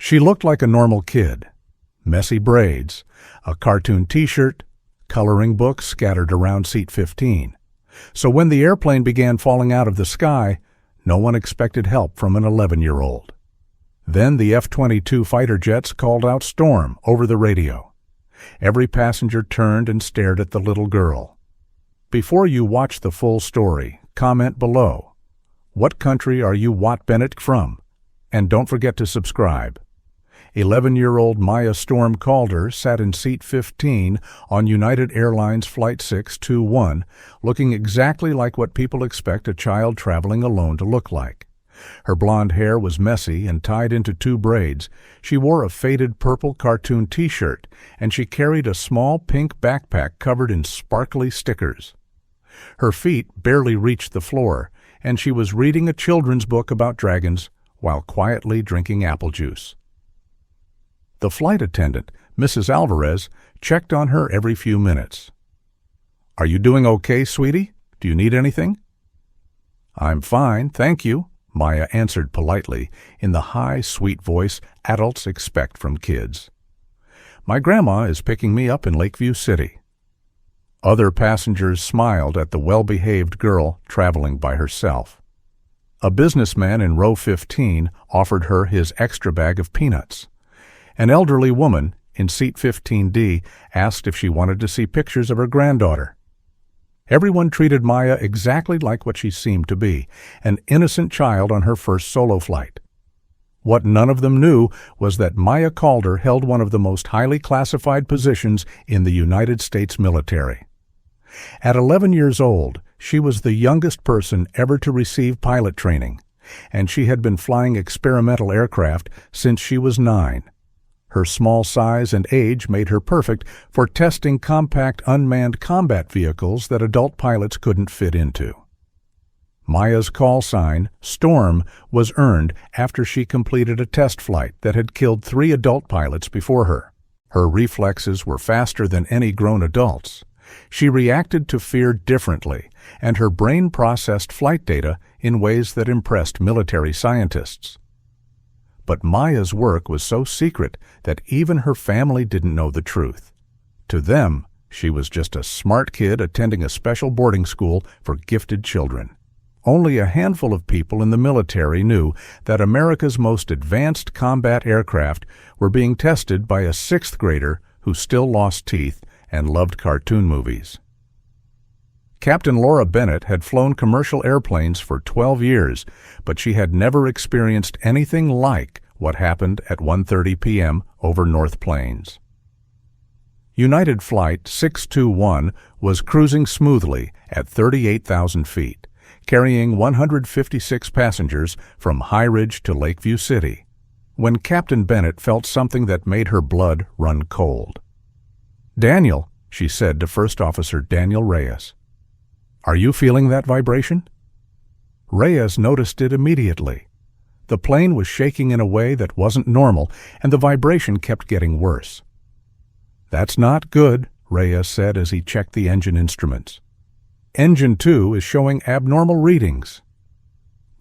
She looked like a normal kid. Messy braids, a cartoon t-shirt, coloring books scattered around seat 15. So when the airplane began falling out of the sky, no one expected help from an 11-year-old. Then the F-22 fighter jets called out "Storm" over the radio. Every passenger turned and stared at the little girl. Before you watch the full story, comment below. What country are you Watt Bennett from? And don't forget to subscribe. 11-year-old Maya Storm Calder sat in seat 15 on United Airlines Flight 621, looking exactly like what people expect a child traveling alone to look like. Her blonde hair was messy and tied into 2 braids. She wore a faded purple cartoon t-shirt, and she carried a small pink backpack covered in sparkly stickers. Her feet barely reached the floor, and she was reading a children's book about dragons while quietly drinking apple juice. The flight attendant, Mrs. Alvarez, checked on her every few minutes. "Are you doing okay, sweetie? Do you need anything?" "I'm fine, thank you," Maya answered politely in the high, sweet voice adults expect from kids. "My grandma is picking me up in Lakeview City." Other passengers smiled at the well-behaved girl traveling by herself. A businessman in row 15 offered her his extra bag of peanuts. An elderly woman in seat 15D asked if she wanted to see pictures of her granddaughter. Everyone treated Maya exactly like what she seemed to be, an innocent child on her first solo flight. What none of them knew was that Maya Calder held one of the most highly classified positions in the United States military. At 11 years old, she was the youngest person ever to receive pilot training, and she had been flying experimental aircraft since she was 9. Her small size and age made her perfect for testing compact unmanned combat vehicles that adult pilots couldn't fit into. Maya's call sign, Storm, was earned after she completed a test flight that had killed 3 adult pilots before her. Her reflexes were faster than any grown adults. She reacted to fear differently, and her brain processed flight data in ways that impressed military scientists. But Maya's work was so secret that even her family didn't know the truth. To them, she was just a smart kid attending a special boarding school for gifted children. Only a handful of people in the military knew that America's most advanced combat aircraft were being tested by a 6th grader who still lost teeth and loved cartoon movies. Captain Laura Bennett had flown commercial airplanes for 12 years, but she had never experienced anything like what happened at 1:30 p.m. over North Plains. United Flight 621 was cruising smoothly at 38,000 feet, carrying 156 passengers from High Ridge to Lakeview City, when Captain Bennett felt something that made her blood run cold. "Daniel," she said to First Officer Daniel Reyes, "are you feeling that vibration?" Reyes noticed it immediately. The plane was shaking in a way that wasn't normal, and the vibration kept getting worse. "That's not good," Reyes said as he checked the engine instruments. "Engine 2 is showing abnormal readings."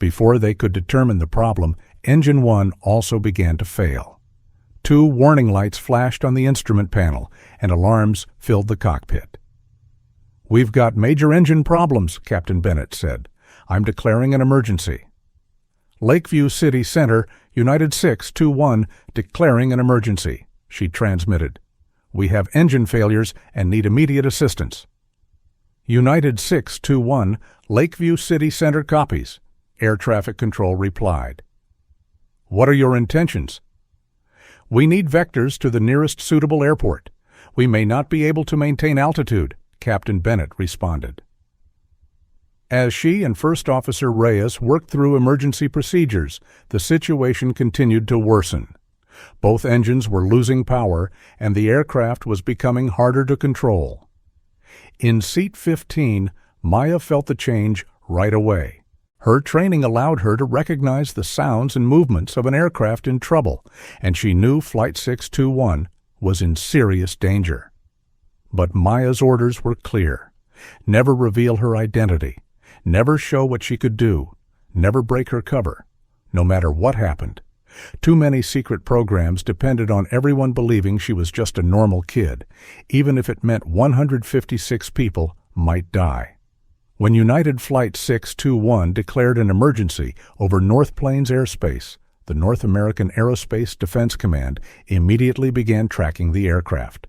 Before they could determine the problem, Engine 1 also began to fail. 2 warning lights flashed on the instrument panel, and alarms filled the cockpit. "We've got major engine problems," Captain Bennett said. "I'm declaring an emergency." "Lakeview City Center, United 621, declaring an emergency," she transmitted. "We have engine failures and need immediate assistance." "United 621, Lakeview City Center copies," Air Traffic Control replied. "What are your intentions?" "We need vectors to the nearest suitable airport. We may not be able to maintain altitude," Captain Bennett responded. As she and First Officer Reyes worked through emergency procedures, the situation continued to worsen. Both engines were losing power, and the aircraft was becoming harder to control. In seat 15, Maya felt the change right away. Her training allowed her to recognize the sounds and movements of an aircraft in trouble, and she knew Flight 621 was in serious danger. But Maya's orders were clear. Never reveal her identity. Never show what she could do. Never break her cover. No matter what happened. Too many secret programs depended on everyone believing she was just a normal kid, even if it meant 156 people might die. When United Flight 621 declared an emergency over North Plains airspace, the North American Aerospace Defense Command immediately began tracking the aircraft.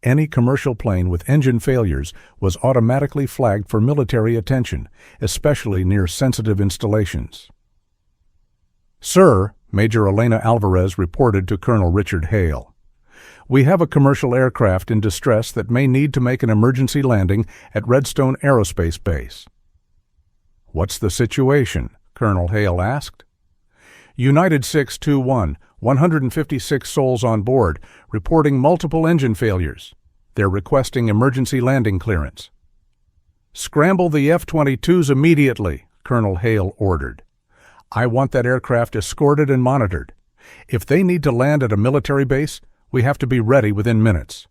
Any commercial plane with engine failures was automatically flagged for military attention, especially near sensitive installations. "Sir," Major Elena Alvarez reported to Colonel Richard Hale, "we have a commercial aircraft in distress that may need to make an emergency landing at Redstone Aerospace Base." "What's the situation?" Colonel Hale asked. "United 621, 156 souls on board, reporting multiple engine failures. They're requesting emergency landing clearance." "Scramble the F-22s immediately," Colonel Hale ordered. "I want that aircraft escorted and monitored. If they need to land at a military base, we have to be ready within minutes."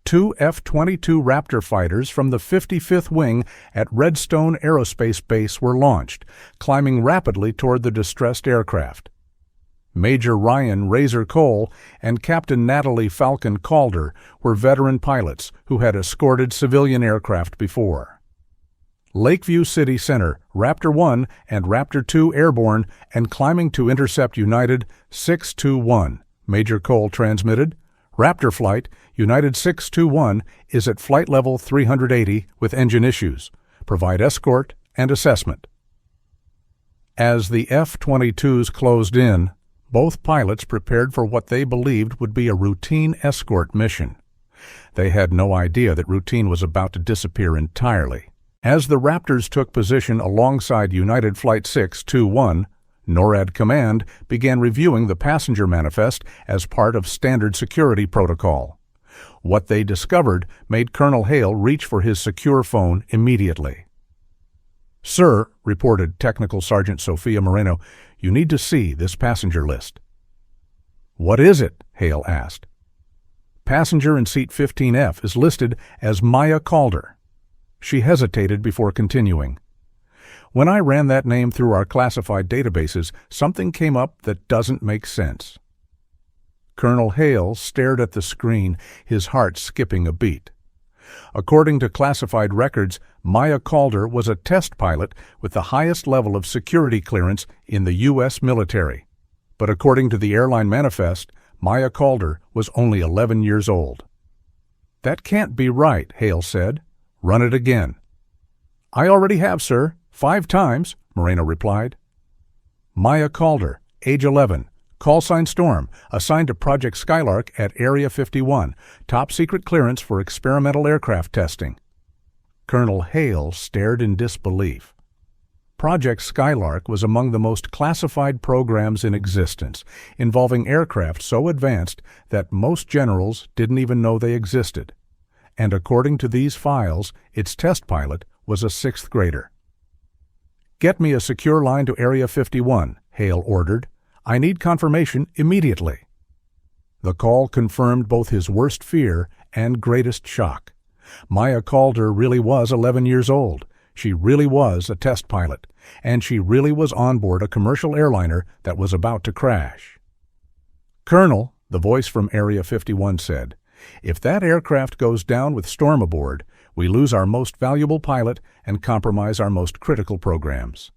2 F-22 Raptor fighters from the 55th Wing at Redstone Aerospace Base were launched, climbing rapidly toward the distressed aircraft. Major Ryan Razor Cole and Captain Natalie Falcon Calder were veteran pilots who had escorted civilian aircraft before. Lakeview City Center, Raptor 1 and Raptor 2 airborne and climbing to intercept United 621, Major Cole transmitted. "Raptor flight, United 621, is at flight level 380 with engine issues. Provide escort and assessment." As the F-22s closed in, both pilots prepared for what they believed would be a routine escort mission. They had no idea that routine was about to disappear entirely. As the Raptors took position alongside United Flight 621, NORAD Command began reviewing the passenger manifest as part of standard security protocol. What they discovered made Colonel Hale reach for his secure phone immediately. "Sir," reported Technical Sergeant Sophia Moreno, "you need to see this passenger list." "What is it?" Hale asked. "Passenger in seat 15F is listed as Maya Calder." She hesitated before continuing. "When I ran that name through our classified databases, something came up that doesn't make sense." Colonel Hale stared at the screen, his heart skipping a beat. According to classified records, Maya Calder was a test pilot with the highest level of security clearance in the U.S. military. But according to the airline manifest, Maya Calder was only 11 years old. "That can't be right," Hale said. "Run it again." "I already have, sir. 5 times, Moreno replied. "Maya Calder, age 11, call sign Storm, assigned to Project Skylark at Area 51, top secret clearance for experimental aircraft testing." Colonel Hale stared in disbelief. Project Skylark was among the most classified programs in existence, involving aircraft so advanced that most generals didn't even know they existed. And according to these files, its test pilot was a 6th grader. "Get me a secure line to Area 51, Hale ordered. "I need confirmation immediately." The call confirmed both his worst fear and greatest shock. Maya Calder really was 11 years old. She really was a test pilot, and she really was on board a commercial airliner that was about to crash. "Colonel," the voice from Area 51 said, "if that aircraft goes down with Storm aboard, we lose our most valuable pilot and compromise our most critical programs."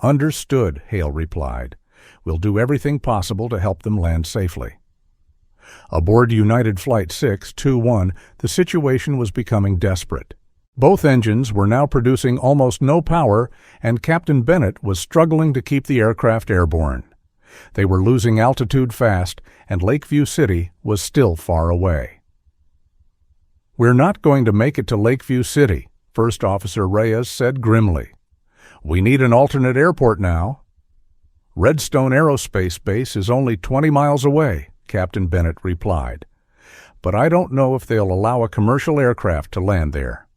"Understood," Hale replied. "We'll do everything possible to help them land safely." Aboard United Flight 621, the situation was becoming desperate. Both engines were now producing almost no power, and Captain Bennett was struggling to keep the aircraft airborne. They were losing altitude fast, and Lakeview City was still far away. "We're not going to make it to Lakeview City," First Officer Reyes said grimly. "We need an alternate airport now." "Redstone Aerospace Base is only 20 miles away," Captain Bennett replied. "But I don't know if they'll allow a commercial aircraft to land there."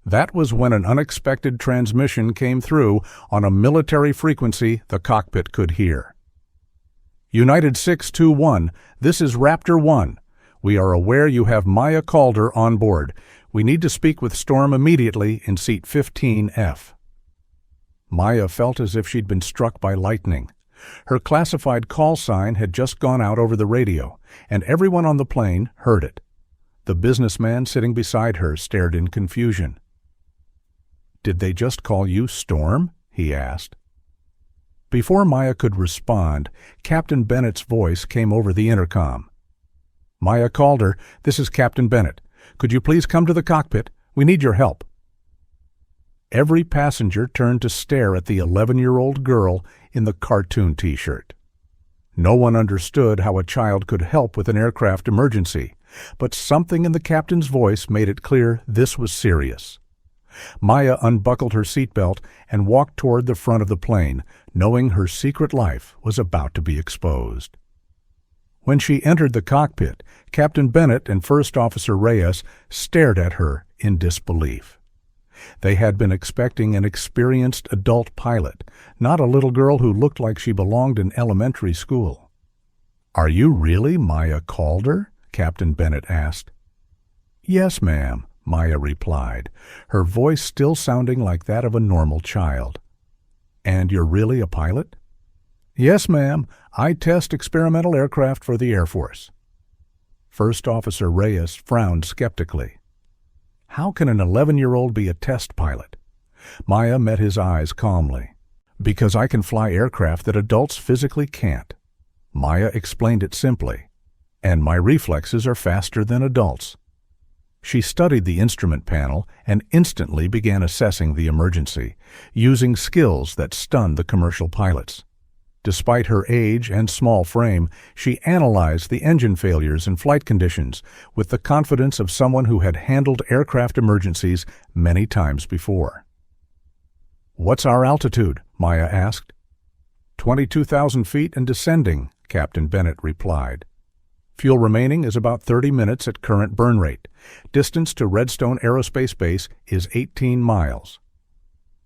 That was when an unexpected transmission came through on a military frequency the cockpit could hear. "United 621, this is Raptor 1. We are aware you have Maya Calder on board. We need to speak with Storm immediately in seat 15F. Maya felt as if she'd been struck by lightning. Her classified call sign had just gone out over the radio, and everyone on the plane heard it. The businessman sitting beside her stared in confusion. "Did they just call you Storm?" he asked. Before Maya could respond, Captain Bennett's voice came over the intercom. "Maya Calder, this is Captain Bennett. Could you please come to the cockpit? We need your help." Every passenger turned to stare at the 11-year-old girl in the cartoon T-shirt. No one understood how a child could help with an aircraft emergency, but something in the captain's voice made it clear this was serious. Maya unbuckled her seatbelt and walked toward the front of the plane, knowing her secret life was about to be exposed. When she entered the cockpit, Captain Bennett and First Officer Reyes stared at her in disbelief. They had been expecting an experienced adult pilot, not a little girl who looked like she belonged in elementary school. "Are you really Maya Calder?" Captain Bennett asked. "Yes, ma'am," Maya replied, her voice still sounding like that of a normal child. "And you're really a pilot?" "Yes, ma'am. I test experimental aircraft for the Air Force." First Officer Reyes frowned skeptically. How can an 11-year-old be a test pilot? Maya met his eyes calmly. "Because I can fly aircraft that adults physically can't." Maya explained it simply. "And my reflexes are faster than adults." She studied the instrument panel and instantly began assessing the emergency, using skills that stunned the commercial pilots. Despite her age and small frame, she analyzed the engine failures and flight conditions with the confidence of someone who had handled aircraft emergencies many times before. "What's our altitude?" Maya asked. 22,000 feet and descending, Captain Bennett replied. "Fuel remaining is about 30 minutes at current burn rate. Distance to Redstone Aerospace Base is 18 miles.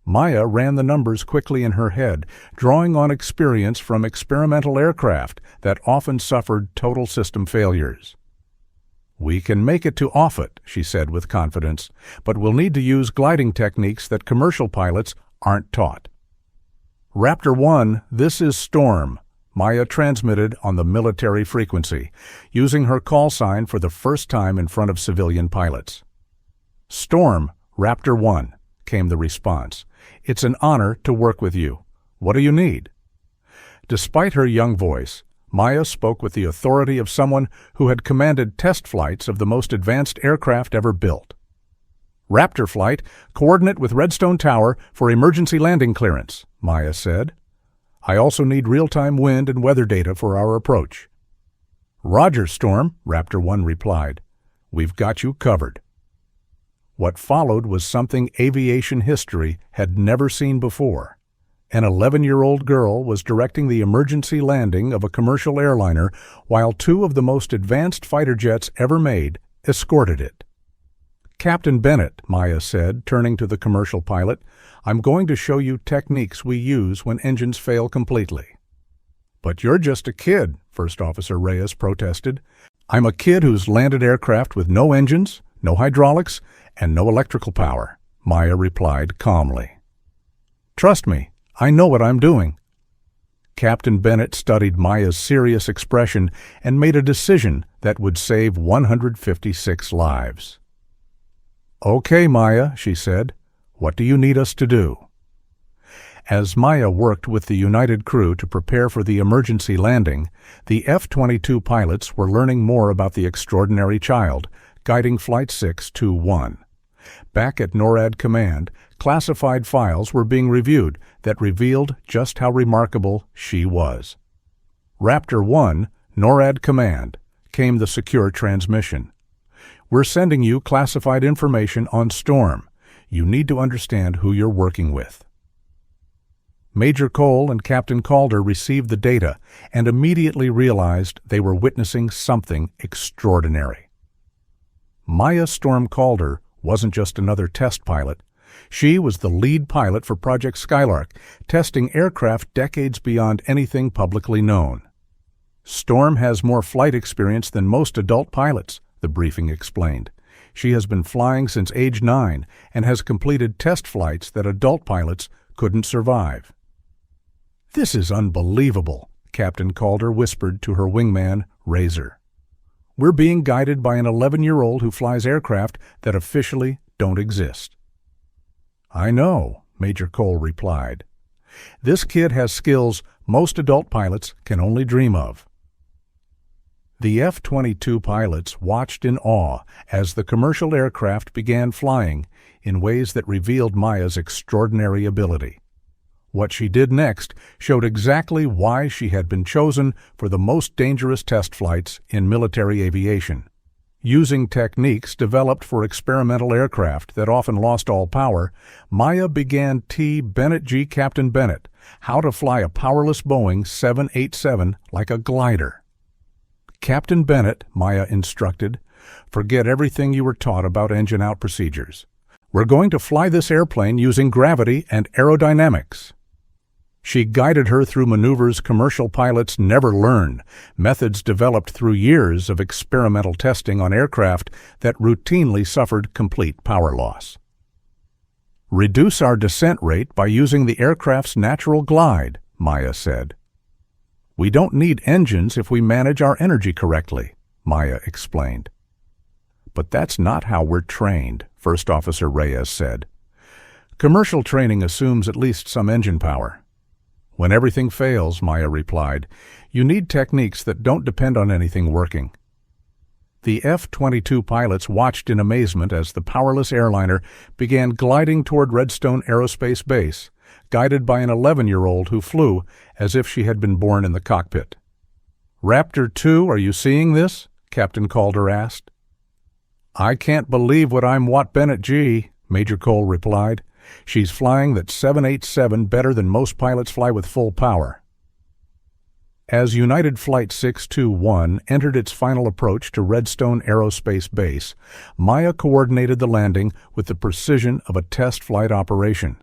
Maya ran the numbers quickly in her head, drawing on experience from experimental aircraft that often suffered total system failures. "We can make it to Offutt," she said with confidence, "but we'll need to use gliding techniques that commercial pilots aren't taught." "Raptor 1, this is Storm," Maya transmitted on the military frequency, using her call sign for the first time in front of civilian pilots. "Storm, Raptor 1, came the response. "It's an honor to work with you. What do you need?" Despite her young voice, Maya spoke with the authority of someone who had commanded test flights of the most advanced aircraft ever built. "Raptor flight, coordinate with Redstone Tower for emergency landing clearance," Maya said. "I also need real-time wind and weather data for our approach." "Roger, Storm," Raptor 1 replied. "We've got you covered." What followed was something aviation history had never seen before. An 11-year-old girl was directing the emergency landing of a commercial airliner while two of the most advanced fighter jets ever made escorted it. "Captain Bennett," Maya said, turning to the commercial pilot, "I'm going to show you techniques we use when engines fail completely." "But you're just a kid," First Officer Reyes protested. "I'm a kid who's landed aircraft with no engines, no hydraulics, and no electrical power," Maya replied calmly. "Trust me, I know what I'm doing." Captain Bennett studied Maya's serious expression and made a decision that would save 156 lives. "Okay, Maya," she said. "What do you need us to do?" As Maya worked with the United crew to prepare for the emergency landing, the F-22 pilots were learning more about the extraordinary child guiding Flight 621. Back at NORAD Command, classified files were being reviewed that revealed just how remarkable she was. "Raptor 1, NORAD Command," came the secure transmission. "We're sending you classified information on Storm. You need to understand who you're working with." Major Cole and Captain Calder received the data and immediately realized they were witnessing something extraordinary. Maya Storm Calder wasn't just another test pilot. She was the lead pilot for Project Skylark, testing aircraft decades beyond anything publicly known. "Storm has more flight experience than most adult pilots," the briefing explained. "She has been flying since age 9 and has completed test flights that adult pilots couldn't survive." "This is unbelievable," Captain Calder whispered to her wingman, Razor. "We're being guided by an 11-year-old who flies aircraft that officially don't exist." "I know," Major Cole replied. "This kid has skills most adult pilots can only dream of." The F-22 pilots watched in awe as the commercial aircraft began flying in ways that revealed Maya's extraordinary ability. What she did next showed exactly why she had been chosen for the most dangerous test flights in military aviation. Using techniques developed for experimental aircraft that often lost all power, Maya began Bennett G. Captain Bennett how to fly a powerless Boeing 787 like a glider. "Captain Bennett," Maya instructed, "forget everything you were taught about engine-out procedures. We're going to fly this airplane using gravity and aerodynamics." She guided her through maneuvers commercial pilots never learn, methods developed through years of experimental testing on aircraft that routinely suffered complete power loss. "Reduce our descent rate by using the aircraft's natural glide," Maya said. "We don't need engines if we manage our energy correctly," Maya explained. "But that's not how we're trained," First Officer Reyes said. "Commercial training assumes at least some engine power." "When everything fails," Maya replied, "you need techniques that don't depend on anything working." The F-22 pilots watched in amazement as the powerless airliner began gliding toward Redstone Aerospace Base, guided by an 11-year-old who flew as if she had been born in the cockpit. "Raptor 2, are you seeing this?" Captain Calder asked. "I can't believe what I'm Bennett G," Major Cole replied. "She's flying that 787 better than most pilots fly with full power." As United Flight 621 entered its final approach to Redstone Aerospace Base, Maya coordinated the landing with the precision of a test flight operation.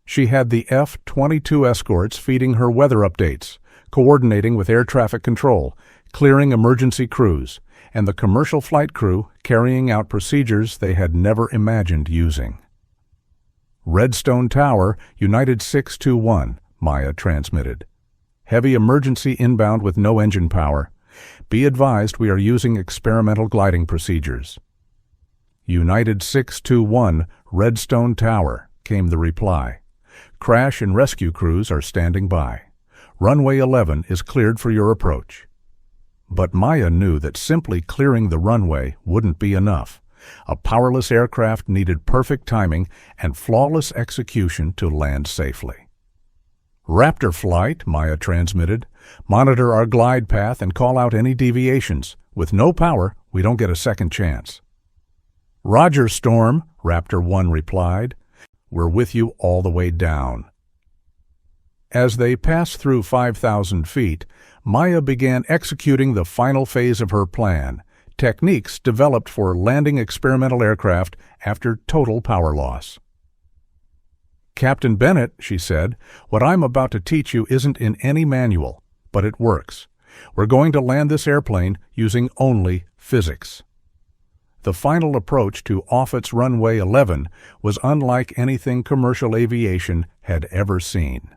She had the F-22 escorts feeding her weather updates, coordinating with air traffic control, clearing emergency crews, and the commercial flight crew carrying out procedures they had never imagined using. "Redstone Tower, United 621, Maya transmitted. "Heavy emergency inbound with no engine power. Be advised we are using experimental gliding procedures." "United 621, Redstone Tower," came the reply. "Crash and rescue crews are standing by. Runway 11 is cleared for your approach." But Maya knew that simply clearing the runway wouldn't be enough. A powerless aircraft needed perfect timing and flawless execution to land safely. "Raptor flight," Maya transmitted. "Monitor our glide path and call out any deviations. With no power, we don't get a second chance." "Roger, Storm," Raptor 1 replied. "We're with you all the way down." As they passed through 5,000 feet, Maya began executing the final phase of her plan, techniques developed for landing experimental aircraft after total power loss. "Captain Bennett," she said, "what I'm about to teach you isn't in any manual, but it works. We're going to land this airplane using only physics." The final approach to Offutt's Runway 11 was unlike anything commercial aviation had ever seen.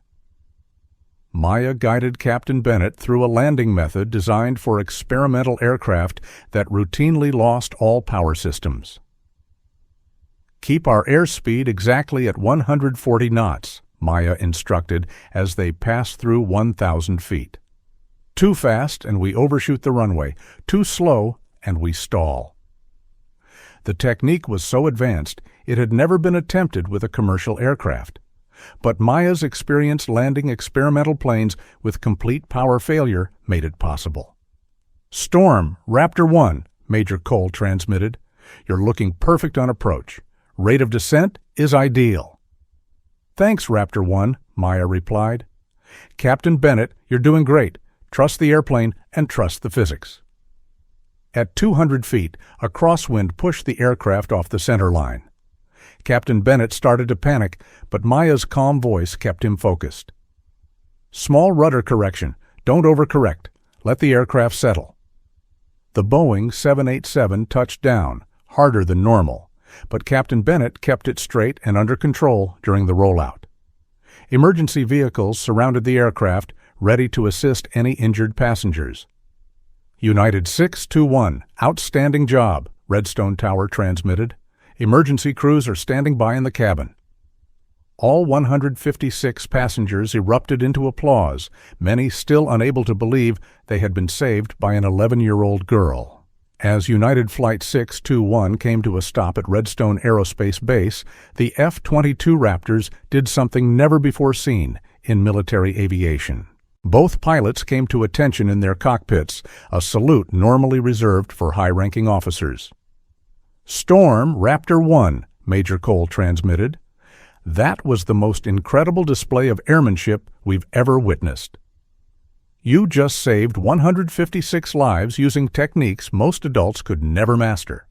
Maya guided Captain Bennett through a landing method designed for experimental aircraft that routinely lost all power systems. "Keep our airspeed exactly at 140 knots, Maya instructed as they passed through 1,000 feet. "Too fast and we overshoot the runway. Too slow and we stall." The technique was so advanced it had never been attempted with a commercial aircraft. But Maya's experience landing experimental planes with complete power failure made it possible. "Storm, Raptor 1, Major Cole transmitted. "You're looking perfect on approach. Rate of descent is ideal." "Thanks, Raptor 1, Maya replied. "Captain Bennett, you're doing great. Trust the airplane and trust the physics." At 200 feet, a crosswind pushed the aircraft off the center line. Captain Bennett started to panic, but Maya's calm voice kept him focused. "Small rudder correction. Don't overcorrect. Let the aircraft settle." The Boeing 787 touched down, harder than normal, but Captain Bennett kept it straight and under control during the rollout. Emergency vehicles surrounded the aircraft, ready to assist any injured passengers. United 621, outstanding job, Redstone Tower transmitted. Emergency crews are standing by in the cabin. All 156 passengers erupted into applause, many still unable to believe they had been saved by an 11-year-old girl. As United Flight 621 came to a stop at Redstone Aerospace Base, the F-22 Raptors did something never before seen in military aviation. Both pilots came to attention in their cockpits, a salute normally reserved for high-ranking officers. "Storm Raptor 1," Major Cole transmitted. "That was the most incredible display of airmanship we've ever witnessed. You just saved 156 lives using techniques most adults could never master."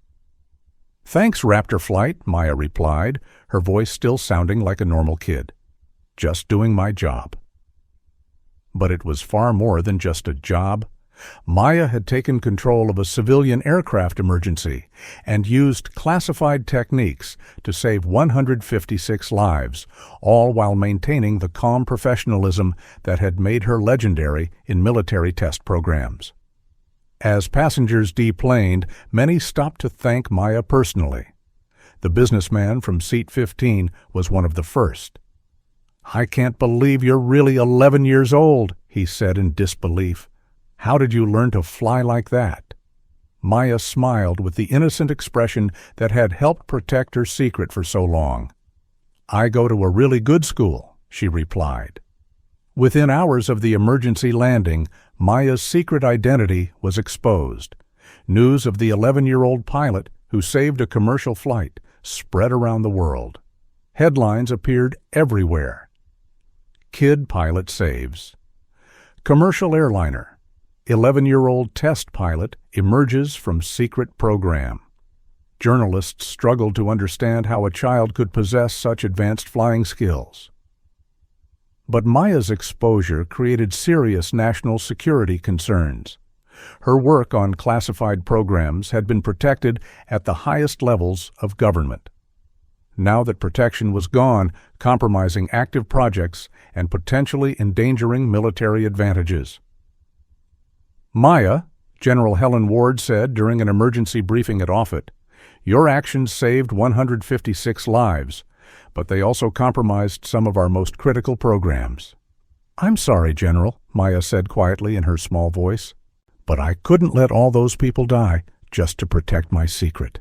"Thanks, Raptor Flight," Maya replied, her voice still sounding like a normal kid. "Just doing my job." But it was far more than just a job. Maya had taken control of a civilian aircraft emergency and used classified techniques to save 156 lives, all while maintaining the calm professionalism that had made her legendary in military test programs. As passengers deplaned, many stopped to thank Maya personally. The businessman from seat 15 was one of the first. "I can't believe you're really 11 years old," he said in disbelief. "How did you learn to fly like that?" Maya smiled with the innocent expression that had helped protect her secret for so long. "I go to a really good school," she replied. Within hours of the emergency landing, Maya's secret identity was exposed. News of the 11-year-old pilot who saved a commercial flight spread around the world. Headlines appeared everywhere. "Kid pilot saves." "Commercial airliner. 11-year-old test pilot emerges from secret program." Journalists struggled to understand how a child could possess such advanced flying skills. But Maya's exposure created serious national security concerns. Her work on classified programs had been protected at the highest levels of government. Now that protection was gone, compromising active projects and potentially endangering military advantages. "Maya," General Helen Ward said during an emergency briefing at Offutt, "your actions saved 156 lives, but they also compromised some of our most critical programs." "I'm sorry, General," Maya said quietly in her small voice, "but I couldn't let all those people die just to protect my secret."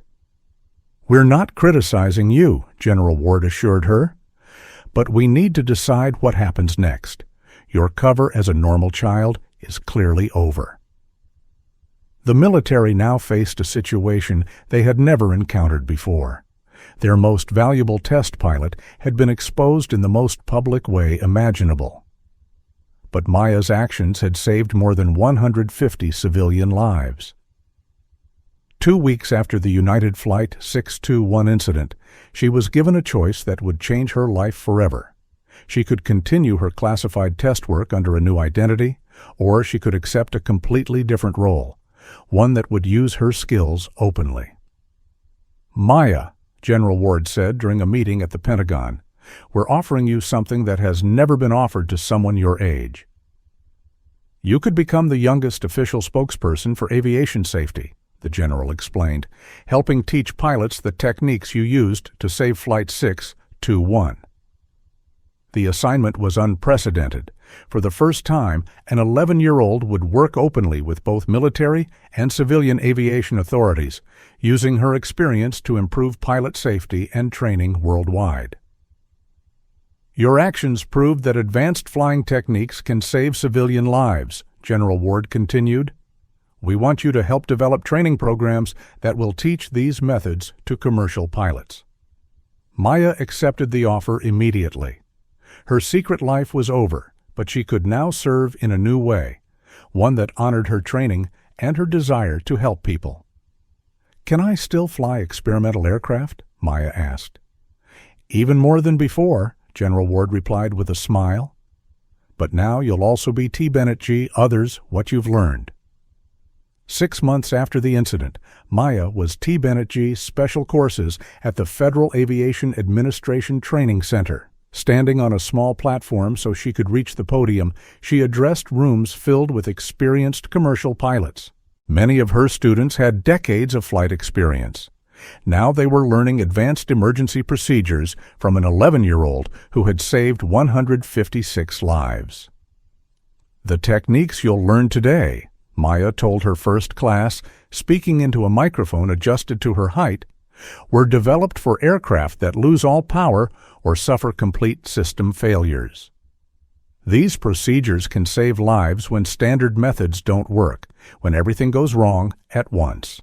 "We're not criticizing you," General Ward assured her, "but we need to decide what happens next. Your cover as a normal child is clearly over." The military now faced a situation they had never encountered before. Their most valuable test pilot had been exposed in the most public way imaginable. But Maya's actions had saved more than 150 civilian lives. 2 weeks after the United Flight 621 incident, she was given a choice that would change her life forever. She could continue her classified test work under a new identity, or she could accept a completely different role, one that would use her skills openly. "Maya," General Ward said during a meeting at the Pentagon, "we're offering you something that has never been offered to someone your age. You could become the youngest official spokesperson for aviation safety," the general explained, "helping teach pilots the techniques you used to save Flight 621. The assignment was unprecedented. For the first time, an 11-year-old would work openly with both military and civilian aviation authorities, using her experience to improve pilot safety and training worldwide. "Your actions proved that advanced flying techniques can save civilian lives," General Ward continued. "We want you to help develop training programs that will teach these methods to commercial pilots." Maya accepted the offer immediately. Her secret life was over, but she could now serve in a new way, one that honored her training and her desire to help people. "Can I still fly experimental aircraft?" Maya asked. "Even more than before," General Ward replied with a smile. "But now you'll also be T-Bennett others what you've learned." 6 months after the incident, Maya was T-Bennett Special Courses at the Federal Aviation Administration Training Center, Standing on a small platform so she could reach the podium, she addressed rooms filled with experienced commercial pilots. Many of her students had decades of flight experience. Now they were learning advanced emergency procedures from an 11-year-old who had saved 156 lives. "The techniques you'll learn today," Maya told her first class, speaking into a microphone adjusted to her height, "were developed for aircraft that lose all power or suffer complete system failures. These procedures can save lives when standard methods don't work, when everything goes wrong at once."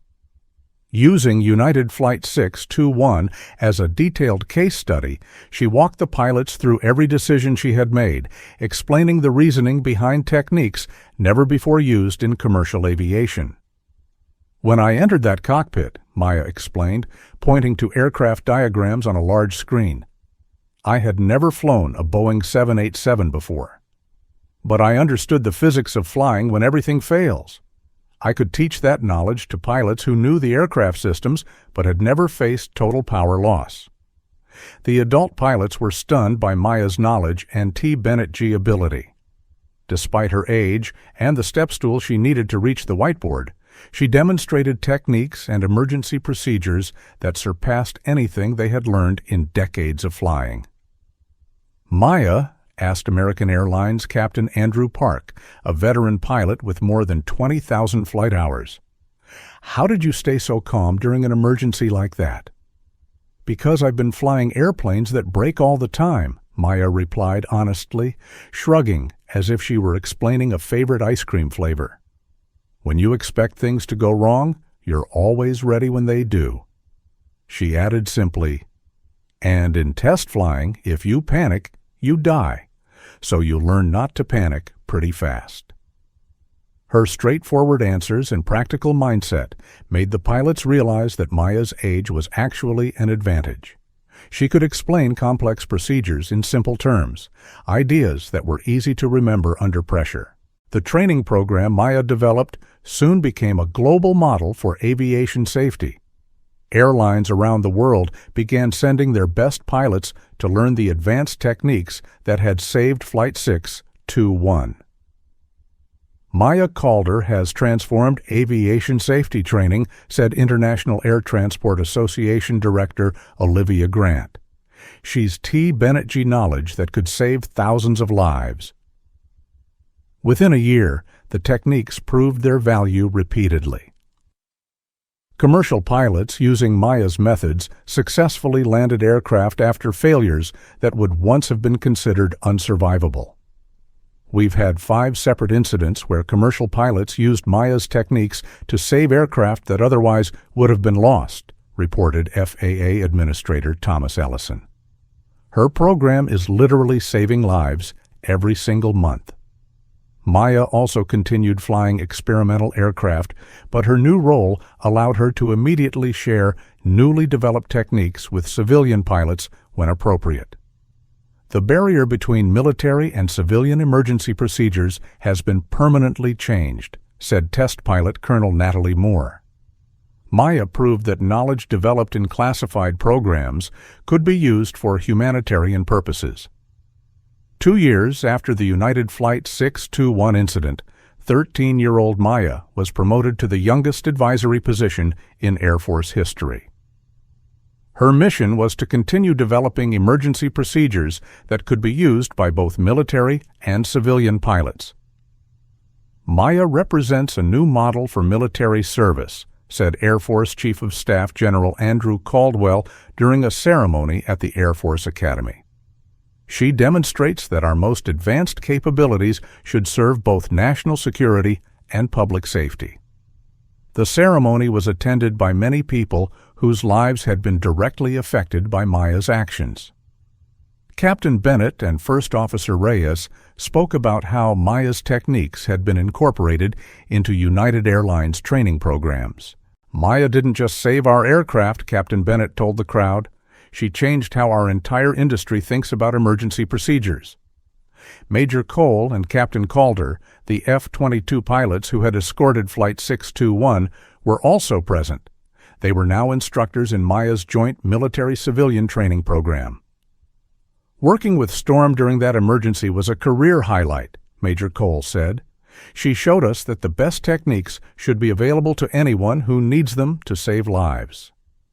Using United Flight 621 as a detailed case study, she walked the pilots through every decision she had made, explaining the reasoning behind techniques never before used in commercial aviation. "When I entered that cockpit," Maya explained, pointing to aircraft diagrams on a large screen, "I had never flown a Boeing 787 before. But I understood the physics of flying when everything fails. I could teach that knowledge to pilots who knew the aircraft systems but had never faced total power loss." The adult pilots were stunned by Maya's knowledge and T. Bennett G. ability. Despite her age and the step stool she needed to reach the whiteboard, she demonstrated techniques and emergency procedures that surpassed anything they had learned in decades of flying. "Maya," asked American Airlines Captain Andrew Park, a veteran pilot with more than 20,000 flight hours, "how did you stay so calm during an emergency like that?" "Because I've been flying airplanes that break all the time," Maya replied honestly, shrugging as if she were explaining a favorite ice cream flavor. "When you expect things to go wrong, you're always ready when they do." She added simply, "And in test flying, if you panic, you die. So you learn not to panic pretty fast." Her straightforward answers and practical mindset made the pilots realize that Maya's age was actually an advantage. She could explain complex procedures in simple terms, ideas that were easy to remember under pressure. The training program Maya developed soon became a global model for aviation safety. Airlines around the world began sending their best pilots to learn the advanced techniques that had saved Flight 621. "Maya Calder has transformed aviation safety training," said International Air Transport Association Director Olivia Grant. "She's T. Bennett G. knowledge that could save thousands of lives." Within a year, the techniques proved their value repeatedly. Commercial pilots using Maya's methods successfully landed aircraft after failures that would once have been considered unsurvivable. "We've had 5 separate incidents where commercial pilots used Maya's techniques to save aircraft that otherwise would have been lost," reported FAA Administrator Thomas Ellison. "Her program is literally saving lives every single month." Maya also continued flying experimental aircraft, but her new role allowed her to immediately share newly developed techniques with civilian pilots when appropriate. "The barrier between military and civilian emergency procedures has been permanently changed," said test pilot Colonel Natalie Moore. Maya proved that knowledge developed in classified programs could be used for humanitarian purposes. 2 years after the United Flight 621 incident, 13-year-old Maya was promoted to the youngest advisory position in Air Force history. Her mission was to continue developing emergency procedures that could be used by both military and civilian pilots. "Maya represents a new model for military service," said Air Force Chief of Staff General Andrew Caldwell during a ceremony at the Air Force Academy. "She demonstrates that our most advanced capabilities should serve both national security and public safety." The ceremony was attended by many people whose lives had been directly affected by Maya's actions. Captain Bennett and First Officer Reyes spoke about how Maya's techniques had been incorporated into United Airlines training programs. "Maya didn't just save our aircraft," Captain Bennett told the crowd. "She changed how our entire industry thinks about emergency procedures." Major Cole and Captain Calder, the F-22 pilots who had escorted Flight 621, were also present. They were now instructors in Maya's joint military-civilian training program. "Working with Storm during that emergency was a career highlight," Major Cole said. "She showed us that the best techniques should be available to anyone who needs them to save lives."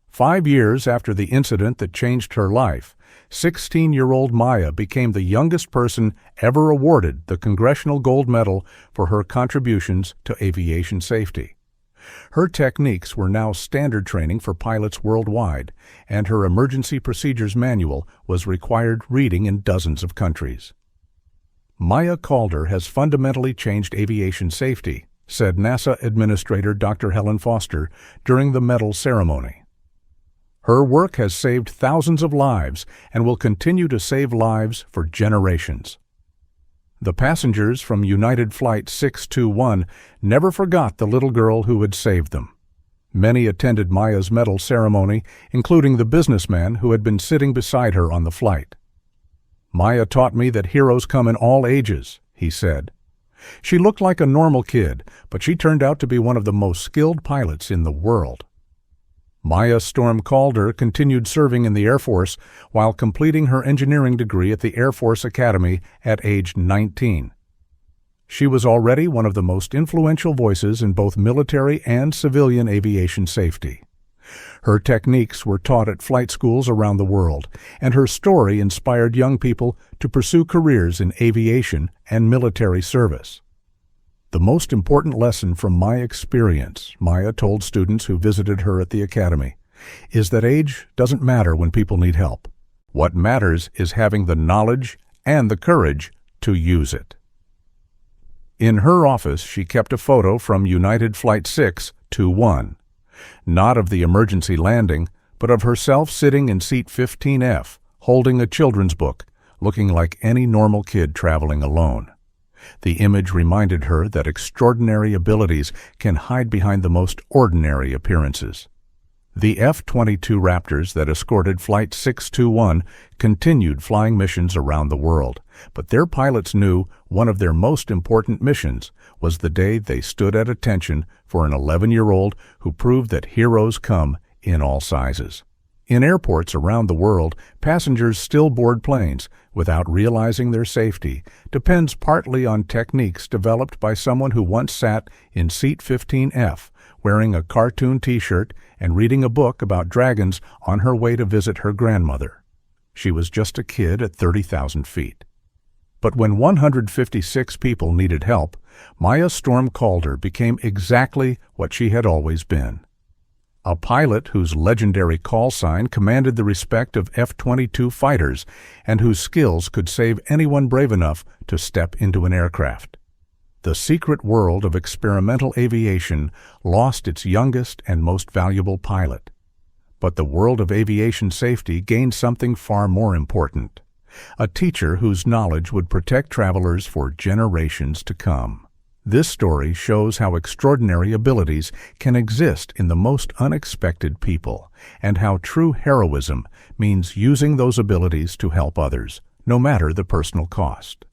5 years after the incident that changed her life, 16-year-old Maya became the youngest person ever awarded the Congressional Gold Medal for her contributions to aviation safety. Her techniques were now standard training for pilots worldwide, and her emergency procedures manual was required reading in dozens of countries. "Maya Calder has fundamentally changed aviation safety," said NASA Administrator Dr. Helen Foster during the medal ceremony. "Her work has saved thousands of lives and will continue to save lives for generations." The passengers from United Flight 621 never forgot the little girl who had saved them. Many attended Maya's medal ceremony, including the businessman who had been sitting beside her on the flight. "Maya taught me that heroes come in all ages," he said. "She looked like a normal kid, but she turned out to be one of the most skilled pilots in the world." Maya Storm Calder continued serving in the Air Force while completing her engineering degree at the Air Force Academy at age 19. She was already one of the most influential voices in both military and civilian aviation safety. Her techniques were taught at flight schools around the world, and her story inspired young people to pursue careers in aviation and military service. "The most important lesson from my experience," Maya told students who visited her at the academy, "is that age doesn't matter when people need help. What matters is having the knowledge and the courage to use it." In her office, she kept a photo from United Flight 621, not of the emergency landing, but of herself sitting in seat 15F, holding a children's book, looking like any normal kid traveling alone. The image reminded her that extraordinary abilities can hide behind the most ordinary appearances. The F-22 Raptors that escorted Flight 621 continued flying missions around the world, but their pilots knew one of their most important missions was the day they stood at attention for an 11-year-old who proved that heroes come in all sizes. In airports around the world, passengers still board planes without realizing their safety depends partly on techniques developed by someone who once sat in seat 15F, wearing a cartoon T-shirt and reading a book about dragons on her way to visit her grandmother. She was just a kid at 30,000 feet. But when 156 people needed help, Maya Storm Calder became exactly what she had always been. A pilot whose legendary call sign commanded the respect of F-22 fighters and whose skills could save anyone brave enough to step into an aircraft. The secret world of experimental aviation lost its youngest and most valuable pilot. But the world of aviation safety gained something far more important: a teacher whose knowledge would protect travelers for generations to come. This story shows how extraordinary abilities can exist in the most unexpected people, and how true heroism means using those abilities to help others, no matter the personal cost.